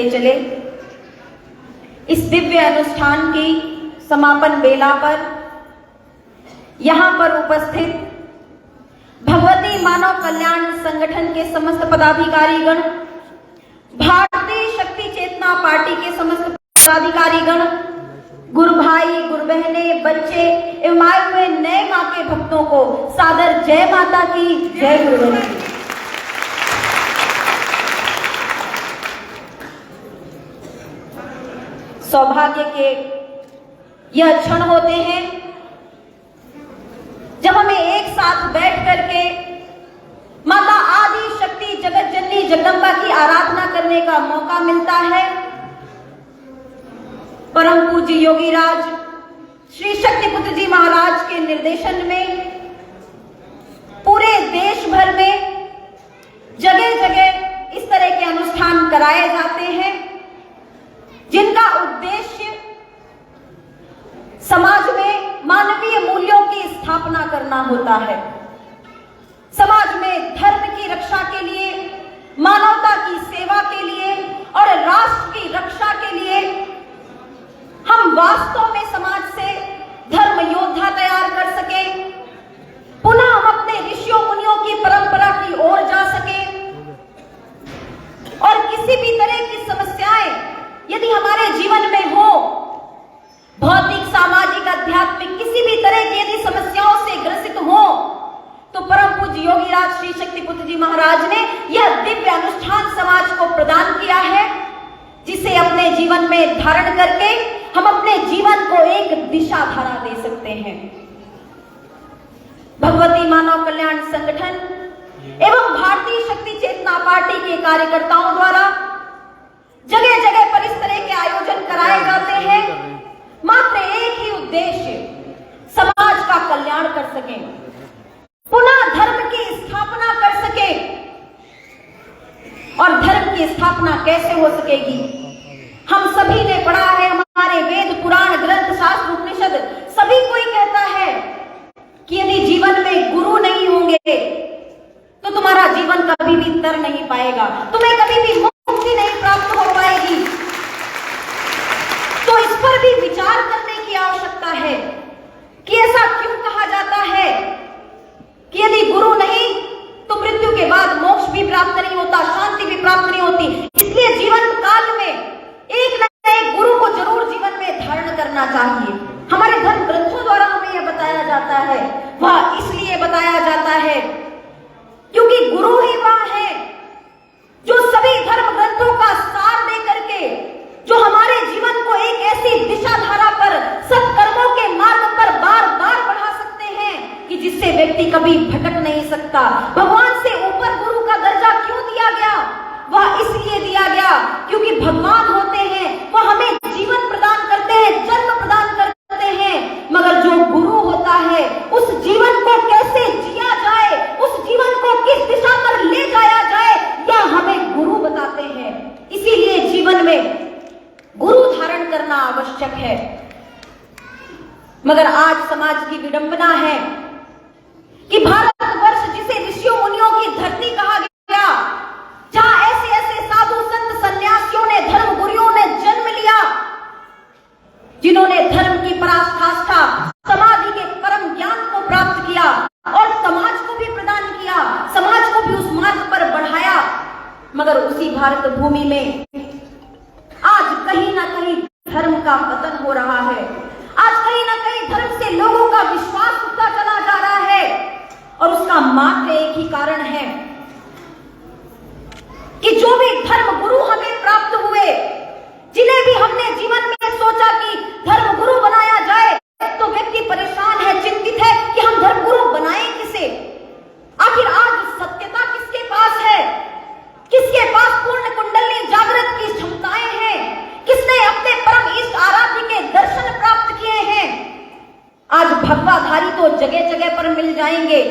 चलते चले इस दिव्य अनुष्ठान की समापन बेला पर यहाँ पर उपस्थित भगवती मानव कल्याण संगठन के समस्त पदाधिकारीगण, भारतीय शक्ति चेतना पार्टी के समस्त पदाधिकारीगण, गुरु भाई, गुरु बहने, बच्चे एवं आए हुए नए माँ के भक्तों को सादर जय माता की, जय गुरुदेव की। सौभाग्य के यह क्षण होते हैं जब हमें एक साथ बैठ करके माता आदि शक्ति जगत जननी जगदम्बा की आराधना करने का मौका मिलता है। परम पूज्य योगीराज श्री शक्तिपुत्र जी महाराज के निर्देशन में पूरे देश भर में जगह जगह इस तरह के अनुष्ठान कराए जाते हैं, जिनका उद्देश्य समाज में मानवीय मूल्यों की स्थापना करना होता है। समाज में धर्म की रक्षा के लिए, मानवता की सेवा के लिए और राष्ट्र की रक्षा के लिए हम वास्तव में समाज से धर्म योद्धा तैयार कर सके, पुनः हम अपने ऋषियों मुनियों की परंपरा की ओर जा सके और किसी भी तरह की समस्याएं यदि हमारे जीवन में हो, भौतिक, सामाजिक, आध्यात्मिक किसी भी तरह की यदि समस्याओं से ग्रसित हो, तो परम पूज्य योगीराज श्री शक्तिपुत्र जी महाराज ने यह दिव्य अनुष्ठान समाज को प्रदान किया है, जिसे अपने जीवन में धारण करके हम अपने जीवन को एक दिशा धारा दे सकते हैं। भगवती मानव कल्याण संगठन एवं भारतीय शक्ति चेतना पार्टी के कार्यकर्ताओं द्वारा जगह जगह पर इस तरह के आयोजन कराए जाते हैं, मात्र एक ही उद्देश्य, समाज का कल्याण कर सके, पुनः धर्म की स्थापना कर सके। और धर्म की स्थापना कैसे हो सकेगी? हम सभी ने पढ़ा है, हमारे वेद, पुराण, ग्रंथ, शास्त्र, उपनिषद सभी कोई कहता है कि यदि जीवन में गुरु नहीं होंगे तो तुम्हारा जीवन कभी भी तर नहीं पाएगा, तुम्हें कभी भी मुक्ति नहीं प्राप्त हो पाएगी। तो इस पर भी विचार करने की आवश्यकता है कि ऐसा क्यों कहा जाता है कि यदि गुरु नहीं तो मृत्यु के बाद मोक्ष भी प्राप्त नहीं होता, शांति भी प्राप्त नहीं होती। इसलिए जीवन काल में एक न एक गुरु को जरूर जीवन में धारण करना चाहिए। हमारे धर्म ग्रंथों द्वारा हमें यह बताया जाता है, वह इसलिए बताया जाता है क्योंकि गुरु ही वह है जो सभी धर्म ग्रंथों का सार दे करके जो हमारे जीवन को एक ऐसी दिशा धारा पर, सत्कर्मों के मार्ग पर बार बार बढ़ा सकते हैं कि जिससे व्यक्ति कभी भटक नहीं सकता। भगवान से ऊपर गुरु का दर्जा क्यों दिया गया? वह इसलिए दिया गया क्योंकि भगवान होते हैं, वह हमें जीवन प्रदान करते हैं, जन्म प्रदान करते हैं, मगर जो गुरु होता है उस जीवन को कैसे जिया जाए, उस जीवन को किस दिशा पर ले जाया जाए, यह हमें गुरु बताते हैं। इसीलिए जीवन में गुरु धारण करना आवश्यक है। मगर आज समाज की विडंबना है कि भारतवर्ष जिसे ऋषियों मुनियों की धरती कहा गया, जहां ऐसे ऐसे साधु संत सन्यासियों ने, धर्म गुरुओं ने जन्म लिया, जिन्होंने धर्म की पराकाष्ठा, समाधि के परम ज्ञान को प्राप्त किया और समाज को भी प्रदान किया, समाज को भी उस मार्ग पर बढ़ाया, मगर उसी भारत भूमि में आज कहीं ना कहीं धर्म का पतन हो रहा है। आज कहीं ना कहीं धर्म से लोगों का विश्वास उठता चला जा रहा है और उसका मात्र एक ही कारण है कि जो भी धर्म गुरु हमें प्राप्त हुए, जिन्हें भी हमने जीवन में सोचा कि धर्म गुरु बनाया जाए, तो व्यक्ति परेशान है, चिंतित है कि हम धर्म गुरु बनाएं किसे? आखिर आज सत्यता किसके पास है? किसके पास पूर्ण कुंडली जागृत की क्षमताएं हैं? किसने अपने परम इष्ट आराध्य के दर्शन प्राप्त किए हैं? आज भगवाधारी तो जगह जगह पर मिल जाएंगे,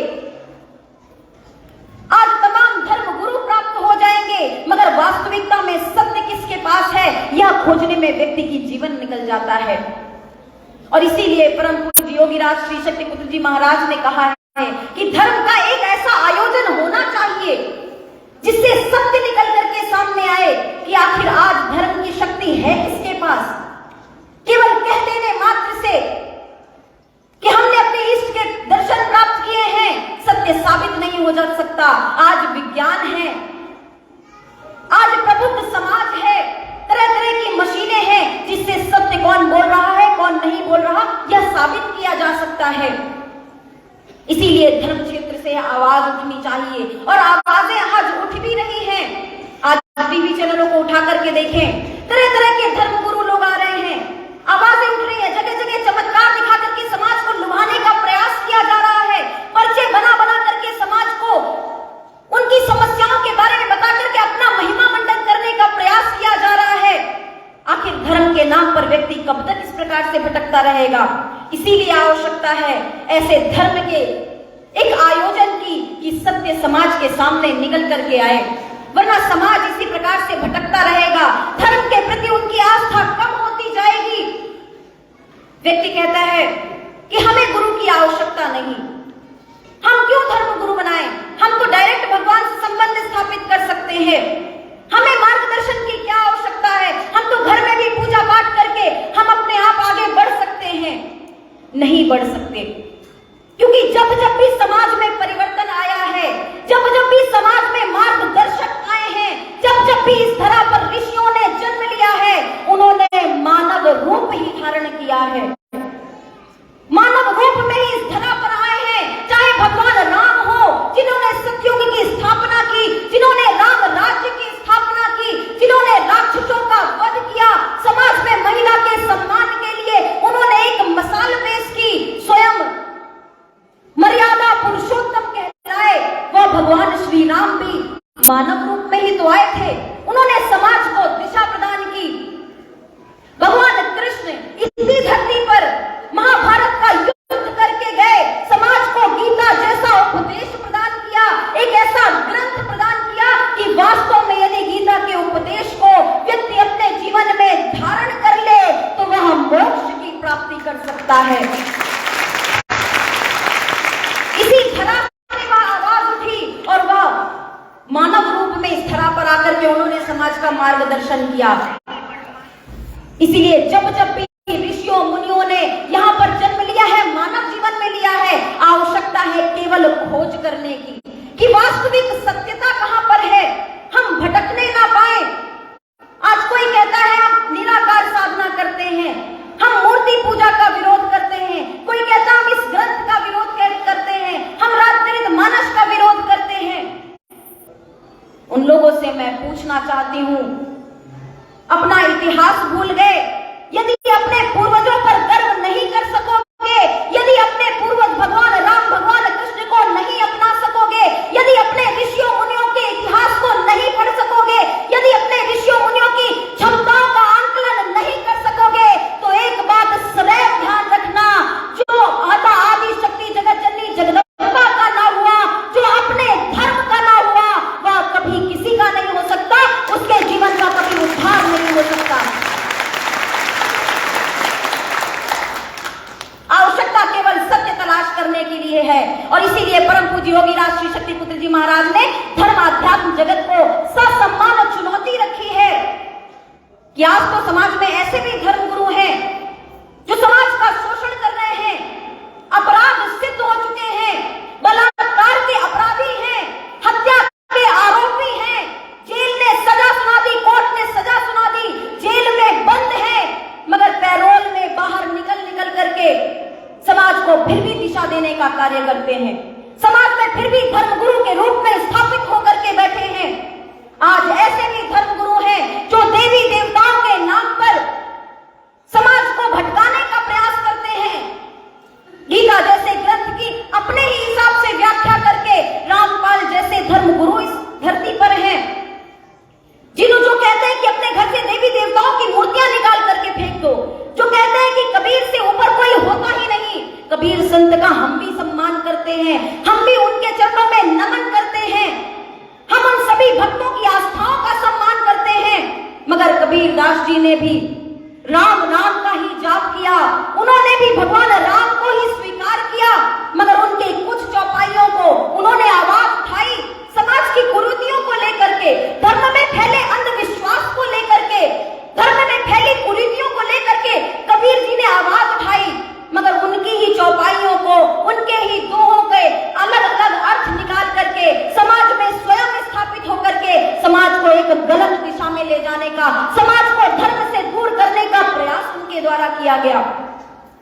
आज तमाम धर्म गुरु प्राप्त हो जाएंगे, मगर वास्तविकता में सत्य किसके पास है, यह खोजने में व्यक्ति की जीवन निकल जाता है। और इसीलिए परम पूज्य योगीराज श्री शक्तिपुत्र जी महाराज ने कहा है कि धर्म का एक ऐसा आयोजन होना चाहिए जिससे सत्य निकल करके सामने आए कि आखिर आज धर्म की शक्ति है किसके पास। केवल कह देने मात्र से कि हमने अपने इष्ट के दर्शन प्राप्त किए हैं सत्य साबित नहीं हो जा सकता। आज विज्ञान है, आज प्रबुद्ध समाज है, तरह तरह की मशीनें हैं जिससे सत्य कौन बोल रहा है कौन नहीं बोल रहा यह साबित किया जा सकता है। इसीलिए धर्म क्षेत्र से आवाज उठनी चाहिए और आवाजें आज उठ भी रही हैं। आज टीवी चैनलों को उठा करके देखें, तरह तरह के धर्म गुरु लोग आ रहे हैं, आवाजें उठ रही है, जगह जगह चमत्कार दिखा करके समाज को लुभाने का प्रयास किया जा रहा है। पर्चे बना बना करके समाज को उनकी समस्याओं के बारे में बता करके अपना महिमा मंडन करने का प्रयास किया जा रहा है। आखिर धर्म के नाम पर व्यक्ति कब तक इस प्रकार से भटकता रहेगा। इसीलिए आवश्यकता है ऐसे धर्म के एक आयोजन की कि सत्य समाज के सामने निकल करके आए, वरना समाज इसी प्रकार से भटकता रहेगा। धर्म के प्रति उनकी आस्था कम होती जाएगी। व्यक्ति कहता है कि हमें गुरु की आवश्यकता नहीं, हम क्यों धर्म गुरु बनाएं, हम तो डायरेक्ट भगवान से संबंध स्थापित कर सकते हैं, हमें मार्गदर्शन की क्या आवश्यकता है, हम तो घर में भी पूजा पाठ करके हम अपने आप आगे बढ़ सकते हैं। नहीं बढ़ सकते, क्योंकि जब जब भी समाज में परिवर्तन आया है, जब जब भी समाज में मार्गदर्शक आए हैं, जब जब भी इस धरा पर ऋषियों ने जन्म लिया है, उन्होंने मानव रूप ही धारण किया है, मानव रूप में ही इस धरा पर आए हैं। चाहे भगवान राम हो जिन्होंने सतयुग की स्थापना की, जिन्होंने राम राज्य की स्थापना की, जिन्होंने राक्षसों का वध किया, समाज में महिला के सम्मान के लिए उन्होंने एक मिसाल पेश की, स्वयं मर्यादा पुरुषोत्तम कहलाए, वह भगवान श्री राम भी मानव रूप में ही तो आए थे, उन्होंने समाज को दिशा प्रदान की। भगवान कृष्ण इसी धरती पर महाभारत का युद्ध करके गए, समाज को गीता जैसा उपदेश प्रदान किया, एक ऐसा ग्रंथ प्रदान किया कि वास्तव में यदि गीता के उपदेश को व्यक्ति अपने जीवन में धारण कर ले तो वह मोक्ष की प्राप्ति कर सकता है। इसी धरा से वह आवाज उठी और वह मानव रूप में इस धरा पर आकर के उन्होंने समाज का मार्गदर्शन किया। इसीलिए जब जब भी ऋषियों मुनियों ने यहाँ पर जन्म लिया है, मानव जीवन में लिया है, आवश्यकता है केवल खोज करने की कि वास्तविक सत्यता कहाँ पर है, हम भटकने ना पाए। आज कोई कहता है हम निराकार साधना करते हैं, हम मूर्ति पूजा का विरोध करते हैं, कोई कहता हम इस ग्रंथ का विरोध करते हैं, हम राजनीतिक मानस का विरोध करते हैं। उन लोगों से मैं पूछना चाहती हूँ, अपना इतिहास भूल गए? यदि अपने पूर्वजों पर गर्व नहीं कर सकोगे, यदि अपने पूर्वज भगवान राम भगवान कृष्ण को नहीं अपना सकोगे, यदि अपने ऋषियों मुनियों के इतिहास को नहीं पढ़ सकोगे, यदि अपने ऋषियों मुनियों की क्षमताओं का आंकलन नहीं कर सकोगे, तो एक बात सदैव ध्यान रखना, जो आदि शक्ति जगत जननी जगदम्बा का ना हुआ, जो अपने धर्म का ना हुआ, वह कभी किसी का नहीं हो सकता, उसके जीवन का कभी उद्धार नहीं हो सकता। आवश्यकता केवल सत्य तलाश करने के लिए है और इसीलिए परम पूज्य योगी राज श्री शक्ति पुत्र जी महाराज ने धर्म अध्यात्म जगत को ससम्मान चुनौती रखी है कि आज तो समाज में ऐसे भी धर्म गुरु हैं जो समाज का शोषण कर रहे हैं, अपराध सिद्ध हो चुके हैं, बलात्कार के अपराधी हैं, हत्या के आरोपी हैं, जेल ने सजा सुना दी, कोर्ट ने सजा सुना दी, जेल में बंद है, मगर पैरोल में बाहर निकल करके समाज को फिर भी दिशा देने का कार्य करते हैं, समाज में फिर भी धर्म गुरु के रूप में स्थापित होकर के बैठे हैं। आज ऐसे भी धर्म गुरु हैं जो देवी देवताओं के नाम पर समाज को भटकाने का प्रयास करते हैं। गीता जैसे ग्रंथ की अपने ही हिसाब से व्याख्या करके रामपाल जैसे धर्म गुरु इस धरती पर हैं, जिन्होंने जो कहते हैं कि अपने घर से देवी देवताओं की मूर्तियां निकाल करके फेंक दो, जो कहते हैं कि कबीर से ऊपर कोई होता ही नहीं, कबीर संत का हम भी सम्मान करते हैं, हम भी उनके चरणों में नमन करते हैं, हम उन सभी भक्तों की आस्थाओं का सम्मान करते हैं। मगर कबीर दास जी ने भी राम नाम का ही जाप किया, उन्होंने भी भगवान राम को ही स्वीकार किया, मगर उनके कुछ चौपाइयों को उन्होंने आवाज उठाई, समाज की कुरीतियों को लेकर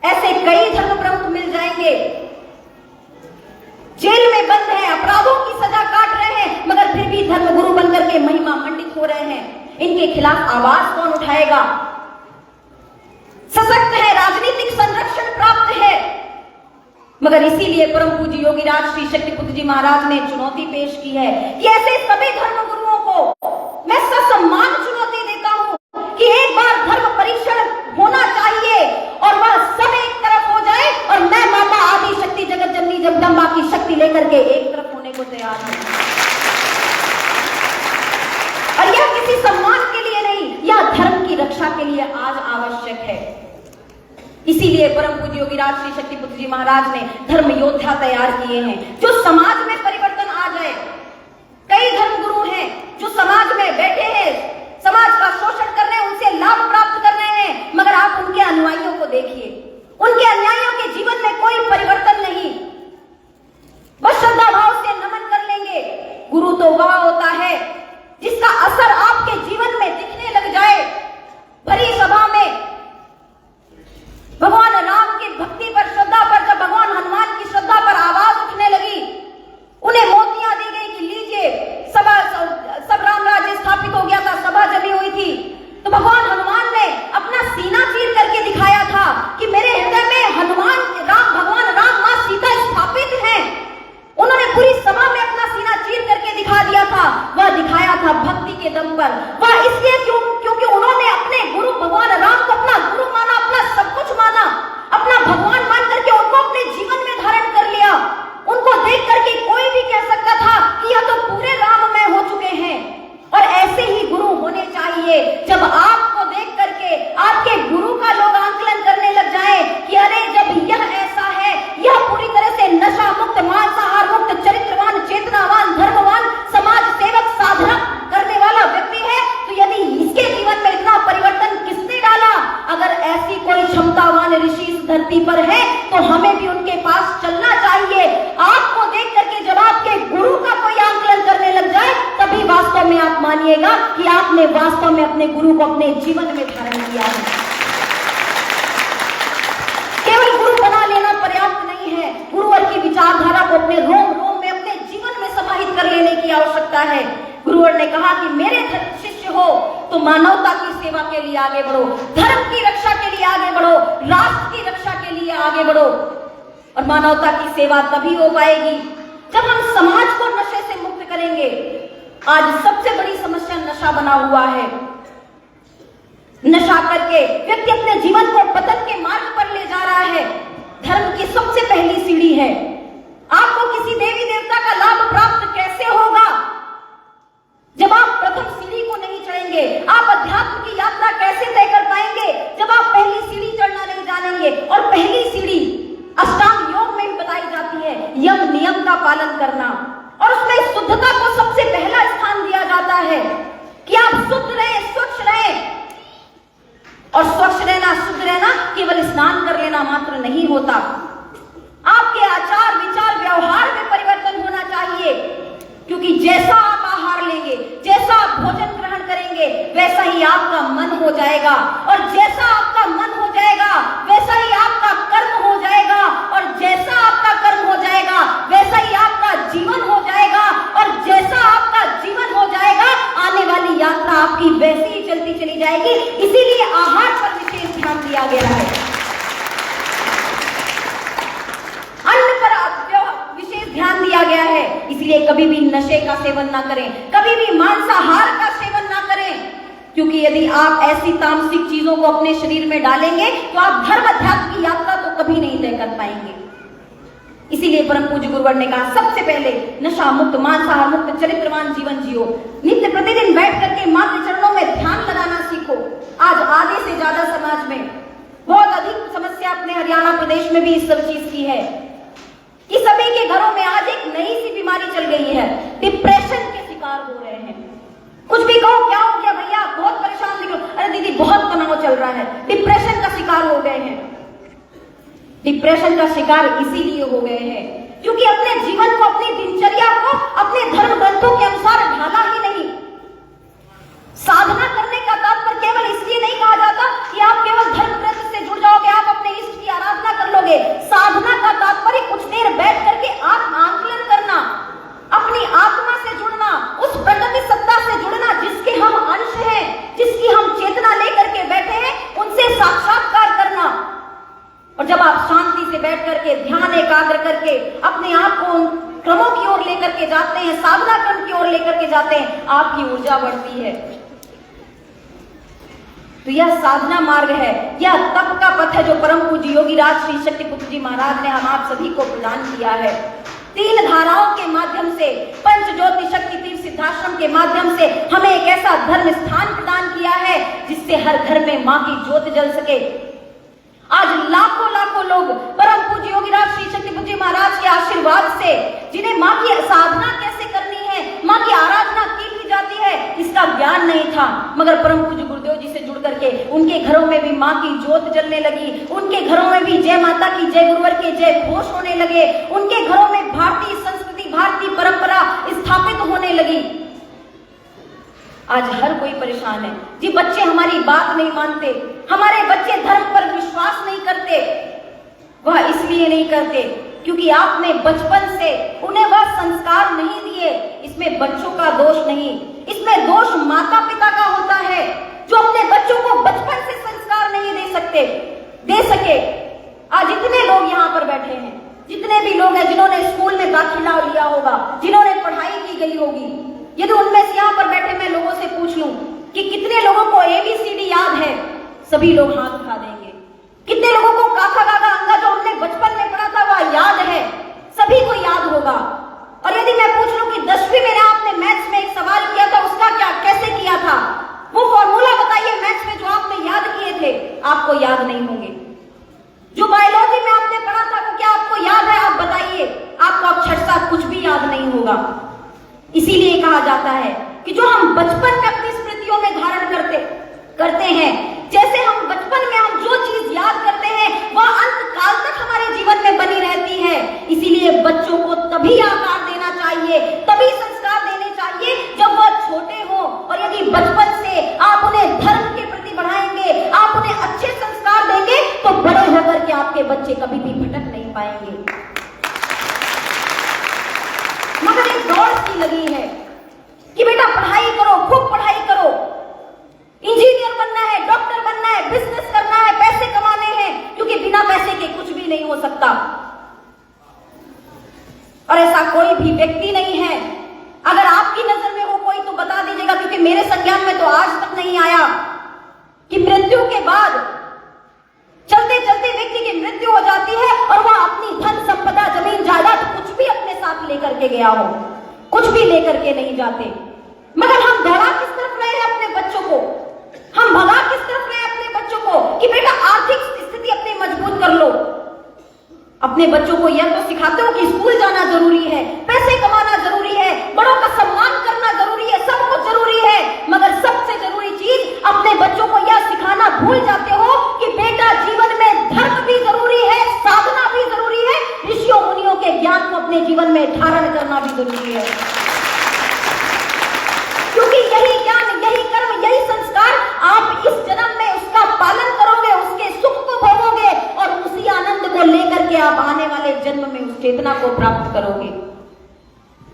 ऐसे कई धर्म प्रमुख मिल जाएंगे, जेल में बंद हैं, अपराधों की सजा काट रहे हैं, मगर फिर भी धर्मगुरु बनकर के महिमा मंडित हो रहे हैं। इनके खिलाफ आवाज कौन उठाएगा? सशक्त है, राजनीतिक संरक्षण प्राप्त है, मगर इसीलिए परम पूज्य योगी राज श्री शक्तिपुत्र जी महाराज ने चुनौती पेश की है कि ऐसे सभी धर्म गुरुओं को मैं ससम्मान चुनौती देता हूं कि एक बार धर्म परीक्षण होना चाहिए और वह सब एक तरफ हो जाए और मैं माता आदि शक्ति जगत जननी जगदम्बा की शक्ति लेकर के एक तरफ होने को तैयार हूं। और यह किसी सम्मान के लिए नहीं, यह धर्म की रक्षा के लिए आज आवश्यक है। इसीलिए परम पूज्य योगी राज श्री शक्तिपुत्र जी महाराज ने धर्म योद्धा तैयार किए हैं जो समाज में परिवर्तन आ जाए। कई धर्म गुरु हैं जो समाज में बैठे हैं, समाज का शोषण कर रहे हैं, उनसे लाभ प्राप्त कर रहे हैं, मगर आप उनके अनुयायियों को देखिए, उनके अनुयायियों के जीवन में कोई परिवर्तन नहीं, बस श्रद्धा भाव से नमन कर लेंगे। गुरु तो वह होता है जिसका असर आपके जीवन में दिखने लग जाए। भरी सभा में भगवान राम की भक्ति पर, श्रद्धा पर, जब भगवान हनुमान की श्रद्धा पर आवाज उठने लगी, उन्हें मोतियां दी गई कि लीजिए, सब राम राज्य स्थापित हो गया था, सभा जमी हुई थी, तो भगवान हनुमान ने अपना सीना चीर करके दिखाया था कि मेरे हृदय में भगवान राम मां सीता स्थापित हैं। उन्होंने पूरी सभा में अपना सीना चीर करके दिखा दिया था। वह दिखाया था भक्ति के दम पर। वह इसलिए क्योंकि उन्होंने अपने गुरु भगवान राम को अपना गुरु माना, अपना सब कुछ माना, अपना भगवान मान करके उनको अपने जीवन में धारण कर लिया। उनको देख करके कोई भी कह सकता था कि यह तो पूरे राममय हो चुके हैं। और ऐसे ही गुरु होने चाहिए। जब आपको देख करके आपके गुरु का लोग आंकलन करने लग जाए कि अरे जब यह ऐसा है, यह पूरी तरह से नशा मुक्त, मांसाहार मुक्त, चरित्रवान, चेतनावान, धर्मवान, समाज सेवक, साधना करने वाला व्यक्ति है, तो यदि इसके जीवन में इतना परिवर्तन किसने डाला? अगर ऐसी कोई क्षमतावान ऋषि इस धरती पर है तो हमें भी उनके पास चलना चाहिए। आपको देख करके जब आपके गुरु का कोई आंकलन करने लग जाए, तभी वास्तव में आप मानिएगा कि आपने वास्तव में अपने गुरु को अपने जीवन में धारण किया है। केवल गुरु बना लेना पर्याप्त नहीं है, गुरुवर की विचारधारा को अपने रोम रोम में, अपने जीवन में समाहित कर लेने की आवश्यकता है। गुरुवर ने कहा कि मेरे शिष्य हो तो मानवता की सेवा के लिए आगे बढ़ो, धर्म की रक्षा के लिए आगे बढ़ो, राष्ट्र की रक्षा के लिए आगे बढ़ो। और मानवता की सेवा तभी हो पाएगी जब हम समाज को नशे से मुक्त करेंगे। आज सबसे बड़ी समस्या नशा बना हुआ है। नशा करके व्यक्ति अपने जीवन को पतन के मार्ग पर ले जा रहा है। धर्म की सबसे पहली सीढ़ी है। आपको किसी देवी देवता का लाभ प्राप्त कैसे होगा जब आप प्रथम सीढ़ी को नहीं चढ़ेंगे? आप अध्यात्म की यात्रा कैसे तय कर पाएंगे जब आप पहली सीढ़ी चढ़ना नहीं जानेंगे? और पहली सीढ़ी अष्टांग योग में बताई जाती है, यम नियम का पालन करना, और उसमें शुद्धता को सबसे पहला स्थान दिया जाता है कि आप शुद्ध रहे, स्वच्छ रहे। और स्वच्छ रहना, शुद्ध रहना केवल स्नान कर लेना मात्र नहीं होता। आपके आचार विचार व्यवहार में परिवर्तन होना चाहिए, क्योंकि जैसा आप आहार लेंगे, जैसा आप भोजन ग्रहण करेंगे, वैसा ही आपका मन हो जाएगा, और जैसा आपका मन हो जाएगा वैसा ही आपका कर्म हो जाएगा, और जैसा आपका कर्म हो जाएगा वैसा ही आपका जीवन हो जाएगा, और जैसा आपका जीवन हो जाएगा आने वाली यात्रा आपकी वैसे ही चलती चली जाएगी। इसीलिए आहार पर विशेष ध्यान दिया गया है, अन्न पर विशेष ध्यान दिया गया है। इसलिए कभी भी नशे का सेवन ना करें, कभी भी मांसाहार का सेवन ना करें, क्योंकि यदि आप ऐसी तामसिक चीजों को अपने शरीर में डालेंगे तो आप धर्म अध्यात्म की यात्रा तो कभी नहीं तय कर पाएंगे। इसीलिए परम पूज्य गुरुवर ने कहा सबसे पहले नशा मुक्त, मांसाहार मुक्त, चरित्रवान जीवन जियो। नित्य प्रतिदिन बैठ करके मां के चरणों में ध्यान लगाना सीखो। आज आधे से ज्यादा समाज में बहुत अधिक समस्या अपने हरियाणा प्रदेश में भी इस सब चीज की है कि सभी के घरों में आज एक नई सी बीमारी चल गई है, डिप्रेशन के शिकार हो रहे हैं। कुछ भी कहो, क्या हो गया भैया, बहुत परेशान दिख रहे हो, अरे दीदी बहुत तनाव चल रहा है, डिप्रेशन का शिकार हो गए हैं। डिप्रेशन का शिकार इसीलिए हो गए हैं क्योंकि अपने जीवन को, अपनी दिनचर्या को अपने धर्म ग्रंथों के अनुसार ढाला ही नहीं। साधना करने का तात्पर्य केवल इसलिए नहीं कहा जाता कि आप केवल धर्म ग्रंथ से जुड़ जाओगे, आप अपने इष्ट की आराधना एकाग्र करके अपने आप को उन क्रमों की ओर लेकर के जाते हैं, साधना क्रम की ओर लेकर के जाते हैं, आपकी ऊर्जा बढ़ती है। तो यह साधना मार्ग है, यह तप का पथ है जो परम पूज्य योगी राज श्री शक्तिपुत्र जी महाराज ने हम आप सभी को प्रदान किया है। 3 धाराओं के माध्यम से, पंच ज्योति शक्ति तीर्थ सिद्धाश्रम के माध्यम से हमें एक ऐसा धर्म स्थान प्रदान किया है जिससे हर घर में मां की ज्योत जल सके। आज लाखों लाखों लोग परम पूज्य योगी राज श्री शक्तिपुत्र जी महाराज के आशीर्वाद से, जिन्हें मां की साधना कैसे करनी है, मां की आराधना की जाती है, इसका ज्ञान नहीं था, मगर परम पूज्य गुरुदेव जी से जुड़ करके उनके घरों में भी मां की ज्योत जलने लगी, उनके घरों में भी जय माता की, जय गुरुवर के जय घोष होने लगे, उनके घरों में भारतीय संस्कृति, भारतीय परंपरा स्थापित होने लगी। आज हर कोई परेशान है जी, बच्चे हमारी बात नहीं मानते, हमारे बच्चे धर्म पर विश्वास नहीं करते। वह इसलिए नहीं करते क्योंकि आपने बचपन से उन्हें वह संस्कार नहीं दिए। इसमें बच्चों का दोष नहीं, इसमें दोष माता पिता का होता है जो अपने बच्चों को बचपन से संस्कार नहीं दे सके। आज इतने लोग यहाँ पर बैठे हैं, जितने भी लोग हैं जिन्होंने स्कूल में दाखिला लिया होगा, जिन्होंने पढ़ाई की गई होगी, यदि उनमें से यहाँ पर बैठे मैं लोगों से पूछ लूं कि कितने लोगों को ABCD याद है, सभी लोग हाथ उठा देंगे। कितने लोगों को काका काका अंगा जो हमने बचपन में पढ़ा था वह याद है, सभी को याद होगा। और यदि मैं पूछ लूं कि 10वीं में आपने मैथ्स में एक सवाल किया था, उसका क्या कैसे किया था, वो फॉर्मूला बताइए मैथ्स में जो आपने याद किए थे, आपको याद नहीं होंगे। जो बायोलॉजी में आपने पढ़ा था वो क्या आपको याद है, आप बताइए, आपको अक्षरशः कुछ भी याद नहीं होगा। इसीलिए कहा जाता है कि जो हम बचपन में अपनी स्मृतियों में धारण करते हैं, जैसे हम बचपन में हम जो चीज याद करते हैं वह अंत काल तक हमारे जीवन में बनी रहती है। इसीलिए बच्चों को तभी आकार देना चाहिए, तभी संस्कार देने चाहिए जब वह छोटे हो। और यदि बचपन से आप उन्हें धर्म के प्रति बढ़ाएंगे, आप उन्हें अच्छे संस्कार देंगे, तो बड़े होकर के आपके बच्चे कभी भी भटक नहीं पाएंगे। मगर एक दौड़ सी लगी है कि बेटा पढ़ाई करो, खूब पढ़ाई करो, इंजीनियर बनना है, डॉक्टर बनना है, बिजनेस करना है, पैसे कमाने हैं, क्योंकि बिना पैसे के कुछ भी नहीं हो सकता। और ऐसा कोई भी व्यक्ति नहीं है, अगर आपकी नजर में हो कोई तो बता दीजिएगा, क्योंकि मेरे संज्ञान में तो आज तक नहीं आया कि मृत्यु के बाद चलते चलते व्यक्ति की मृत्यु हो जाती है और वह अपनी धन संपदा, जमीन जायदाद कुछ भी अपने साथ लेकर के गया हो, कुछ भी लेकर के नहीं जाते। मगर हम दौड़ा किस तरफ रहे हैं अपने बच्चों को, हम भगा किस तरफ रहे अपने बच्चों को कि बेटा आर्थिक स्थिति अपनी मजबूत कर लो। अपने बच्चों को यह तो सिखाते हो कि स्कूल जाना जरूरी है, पैसे कमाना जरूरी है, बड़ों का सम्मान करना जरूरी है, सब कुछ जरूरी है, मगर सबसे जरूरी चीज अपने बच्चों को यह सिखाना भूल जाते हो कि बेटा जीवन में धर्म भी जरूरी है, साधना भी जरूरी है, ऋषियों मुनियों के ज्ञान को अपने जीवन में धारण करना भी जरूरी है। क्योंकि यही ज्ञान, यही कर्म, यही संस्कार आप इस जन्म में उसका पालन करोगे, उसके सुख को भोगोगे और उसी आनंद को लेकर के आप आने वाले जन्म में उस चेतना को प्राप्त करोगे।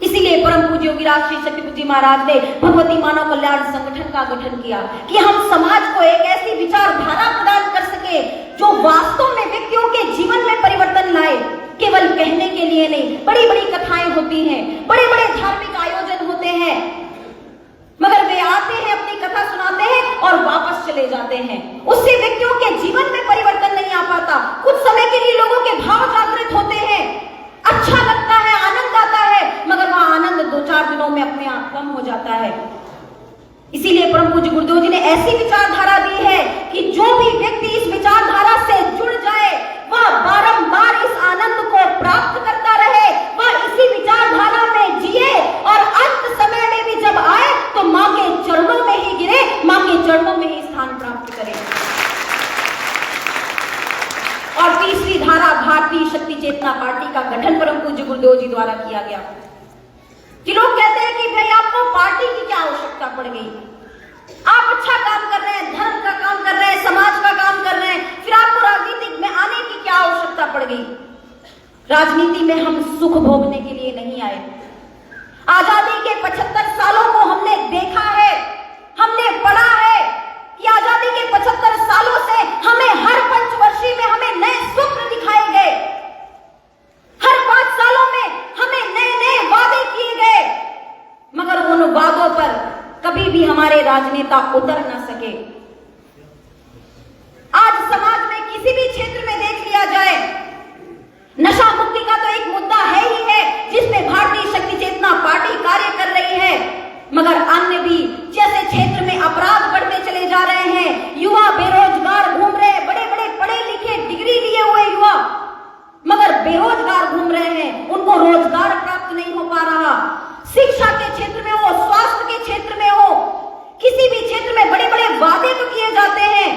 इसीलिए परम पूज्य योगी राज श्री शक्तिपुत्र जी महाराज ने भगवती मानव कल्याण संगठन का गठन किया कि हम समाज को एक ऐसी विचारधारा प्रदान कर सके जो वास्तव में व्यक्तियों के जीवन में परिवर्तन लाए। केवल कहने के लिए नहीं, बड़ी बड़ी कथाएं होती हैं, बड़े बड़े धार्मिक आयोजन होते हैं, मगर वे आते हैं, अपनी कथा सुनाते हैं और वापस चले जाते हैं। उससे व्यक्तियों के जीवन में परिवर्तन नहीं आ पाता। कुछ समय के लिए लोगों के भाव जागृत होते हैं, अच्छा लगता है, आनंद आता है, मगर वह आनंद 2-4 दिनों में अपने आप कम हो जाता है। इसीलिए परम पूज्य गुरुदेव जी ने ऐसी विचारधारा दी है कि जो भी व्यक्ति इस विचारधारा से जुड़ जाए वह बारंबार इस आनंद को प्राप्त करता रहे, वह इसी विचारधारा में जिए और अंत समय में भी जब आए तो मां के चरणों में ही गिरे, मां के चरणों में ही स्थान प्राप्त करे। और तीसरी धारा भारतीय शक्ति चेतना पार्टी का गठन परम पूज्य गुरुदेव जी द्वारा किया गया। कि लोग कहते हैं कि भाई आपको पार्टी की क्या आवश्यकता पड़ गई, आप अच्छा काम कर रहे हैं, धर्म का काम कर रहे हैं, समाज का काम कर रहे हैं, फिर आपको राजनीति में आने की क्या आवश्यकता पड़ गई। राजनीति में हम सुख भोगने के लिए नहीं आए। आजादी के 75 सालों को हमने देखा है, हमने पढ़ा है कि आजादी के 75 सालों से हमें हर पंचवर्षीय में हमें नए स्वप्न दिखाए गए। राजनेता उतर ना सके। आज समाज में किसी भी क्षेत्र में देख लिया जाए, नशा मुक्ति का तो एक मुद्दा है ही है जिसमें भारतीय शक्ति चेतना पार्टी कार्य कर रही है, मगर अन्य भी जैसे क्षेत्र में अपराध बढ़ते चले जा रहे हैं, युवा बेरोजगार घूम रहे हैं, बड़े बड़े पढ़े लिखे डिग्री लिए हुए युवा मगर बेरोजगार घूम रहे हैं, उनको रोजगार प्राप्त नहीं हो पा रहा। शिक्षा के क्षेत्र में हो, स्वास्थ्य के क्षेत्र में हो, किसी भी क्षेत्र में बड़े बड़े वादे तो किए जाते हैं।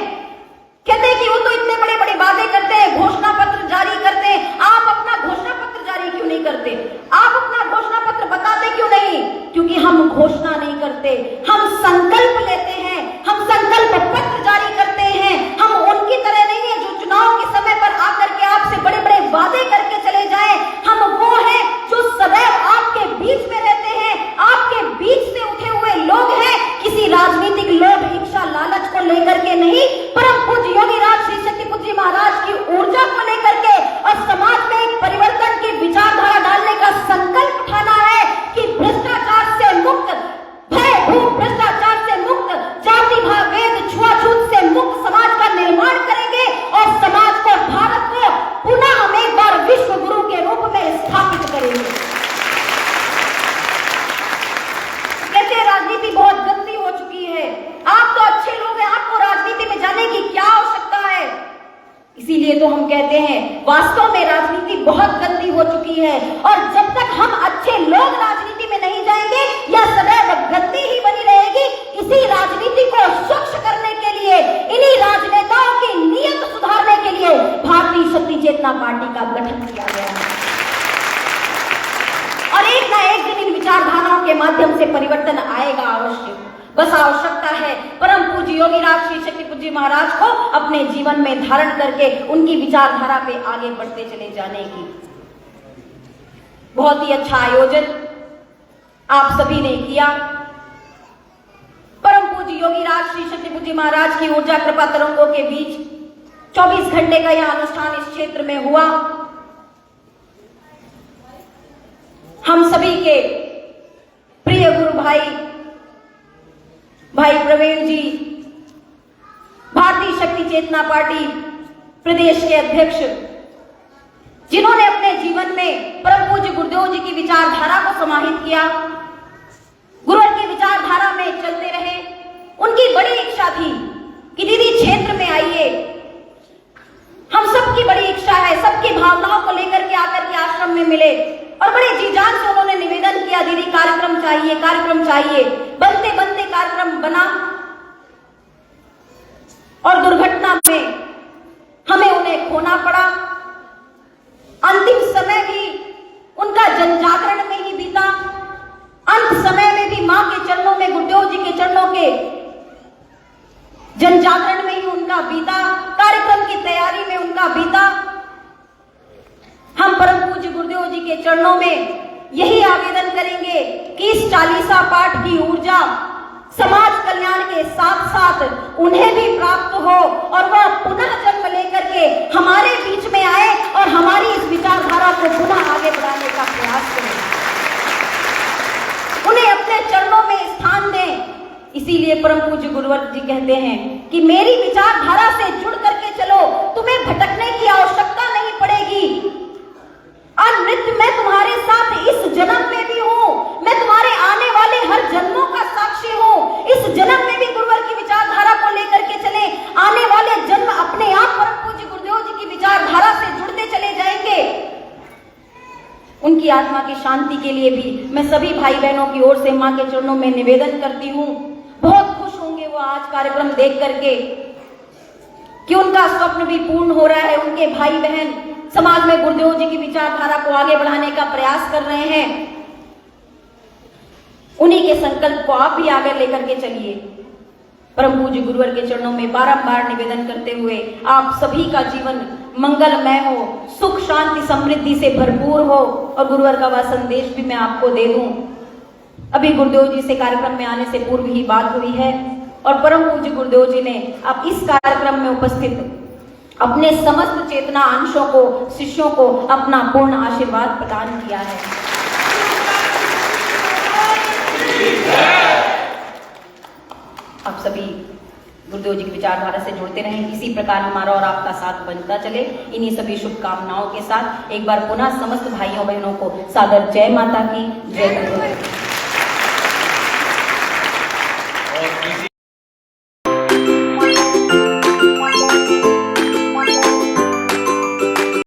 कहते हैं कि वो तो इतने बड़े बड़े वादे करते हैं, घोषणा पत्र जारी करते हैं। आप अपना घोषणा पत्र जारी क्यों नहीं करते? आप अपना घोषणा पत्र बताते क्यों नहीं? क्योंकि हम घोषणा नहीं करते, हम संकल्प लेते हैं, हम संकल्प पत्र जारी करते हैं। हम उनकी तरह नहीं है जो चुनाव के समय पर आकर के आपसे बड़े बड़े वादे करके चले जाएं। हम वो हैं जो सदैव आपके बीच में रहते हैं, आपके बीच से उठे हुए लोग हैं। किसी राजनीतिक लोभ, इच्छा, लालच को लेकर के नहीं, परम पूज्य योगी राज श्री शक्तिपुर जी महाराज की ऊर्जा को लेकर के और समाज में एक परिवर्तन की विचारधारा डालने का संकल्प उठाना है कि भ्रष्टाचार से मुक्त, भयभूत भ्रष्टाचार से मुक्त, जाति भेद छुआछूत से मुक्त समाज का निर्माण करेंगे और समाज को, भारत को पुनः हम एक बार विश्व गुरु के रूप में स्थापित करेंगे। कहते राजनीति बहुत गंदी हो चुकी है, आप तो अच्छे लोग हैं, आपको राजनीति में जाने की क्या आवश्यकता है? इसीलिए तो हम कहते हैं वास्तव में राजनीति बहुत गंदी हो चुकी है और जब तक हम अच्छे लोग राजनीति में नहीं जाएंगे यह सदैव गंदी ही बनी रहेगी। इसी राजनीति को स्वच्छ करने के लिए, इन्हीं राजनेताओं की नीयत सुधारने के लिए भारतीय शक्ति चेतना पार्टी का गठन किया गया है और एक ना एक दिन इन विचारधाराओं के माध्यम से परिवर्तन आएगा अवश्य। बस आवश्यकता है परम पूज्य योगी राज श्री शक्तिपुर जी महाराज को अपने जीवन में धारण करके उनकी विचारधारा पे आगे बढ़ते चले जाने की। बहुत ही अच्छा आयोजन आप सभी ने किया। परम पूज्य योगी राज श्री शक्तिपुर जी महाराज की ऊर्जा कृपा तरंगों के बीच 24 घंटे का यह अनुष्ठान इस क्षेत्र में हुआ। हम सभी के प्रिय गुरु भाई प्रवीण जी, भारतीय शक्ति चेतना पार्टी प्रदेश के अध्यक्ष, जिन्होंने अपने जीवन में परम पूज्य गुरुदेव जी की विचारधारा को समाहित किया, गुरुवर की विचारधारा में चलते रहे। उनकी बड़ी इच्छा थी कि दीदी क्षेत्र में आइए, हम सबकी बड़ी इच्छा है, सबकी भावनाओं को लेकर के आकर के आश्रम में मिले और बड़े जी जान से उन्होंने निवेदन किया, दीदी कार्यक्रम चाहिए, कार्यक्रम चाहिए। बनते बनते कार्यक्रम बना और दुर्घटना में हमें उन्हें खोना पड़ा। अंतिम समय भी उनका जन जागरण में ही बीता। अंत समय में भी मां के चरणों में, गुरुदेव जी के चरणों के जन जागरण में ही उनका बीता, कार्यक्रम की तैयारी में उनका बीता। हम परम पूज्य गुरुदेव जी के चरणों में यही आवेदन करेंगे कि इस चालीसा पाठ की ऊर्जा समाज कल्याण के साथ साथ उन्हें भी प्राप्त हो और वह पुनः जन्म लेकर के हमारे बीच में आए और हमारी इस विचारधारा को पुनः आगे बढ़ाने का प्रयास करें, उन्हें अपने चरणों में स्थान दें। इसीलिए परम पूज्य गुरुवर जी कहते हैं कि मेरी विचारधारा से जुड़ करके चलो, तुम्हें भटकने की आवश्यकता नहीं पड़ेगी। और नित्य मैं तुम्हारे साथ इस जन्म में भी हूँ, मैं तुम्हारे आने वाले हर जन्मों का साक्षी हूँ। इस जन्म में भी गुरुवर की विचारधारा को लेकर के चले, आने वाले जन्म अपने आप परम पूज्य गुरुदेव जी की विचारधारा से जुड़ते चले जाएंगे। उनकी आत्मा की शांति के लिए भी मैं सभी भाई बहनों की ओर से मां के चरणों में निवेदन करती हूँ। बहुत खुश होंगे वो आज कार्यक्रम देख करके कि उनका स्वप्न भी पूर्ण हो रहा है। उनके भाई बहन समाज में गुरुदेव जी की विचारधारा को आगे बढ़ाने का प्रयास कर रहे हैं। उन्हीं के संकल्प को आप भी आगे लेकर के चलिए। परम पूज्य गुरुवर के चरणों में बारंबार निवेदन करते हुए आप सभी का जीवन मंगलमय हो, सुख शांति समृद्धि से भरपूर हो और गुरुवर का वह संदेश भी मैं आपको दे दूं। अभी गुरुदेव जी से कार्यक्रम में आने से पूर्व ही बात हुई है और परम पूज्य गुरुदेव जी ने अब इस कार्यक्रम में उपस्थित अपने समस्त चेतना अंशों को, शिष्यों को अपना पूर्ण आशीर्वाद प्रदान किया है। आप सभी गुरुदेव जी की विचारधारा से जुड़ते रहें, इसी प्रकार हमारा और आपका साथ बनता चले। इन्हीं सभी शुभकामनाओं के साथ एक बार पुनः समस्त भाइयों बहनों को सादर जय माता की, जय गुरुदेव।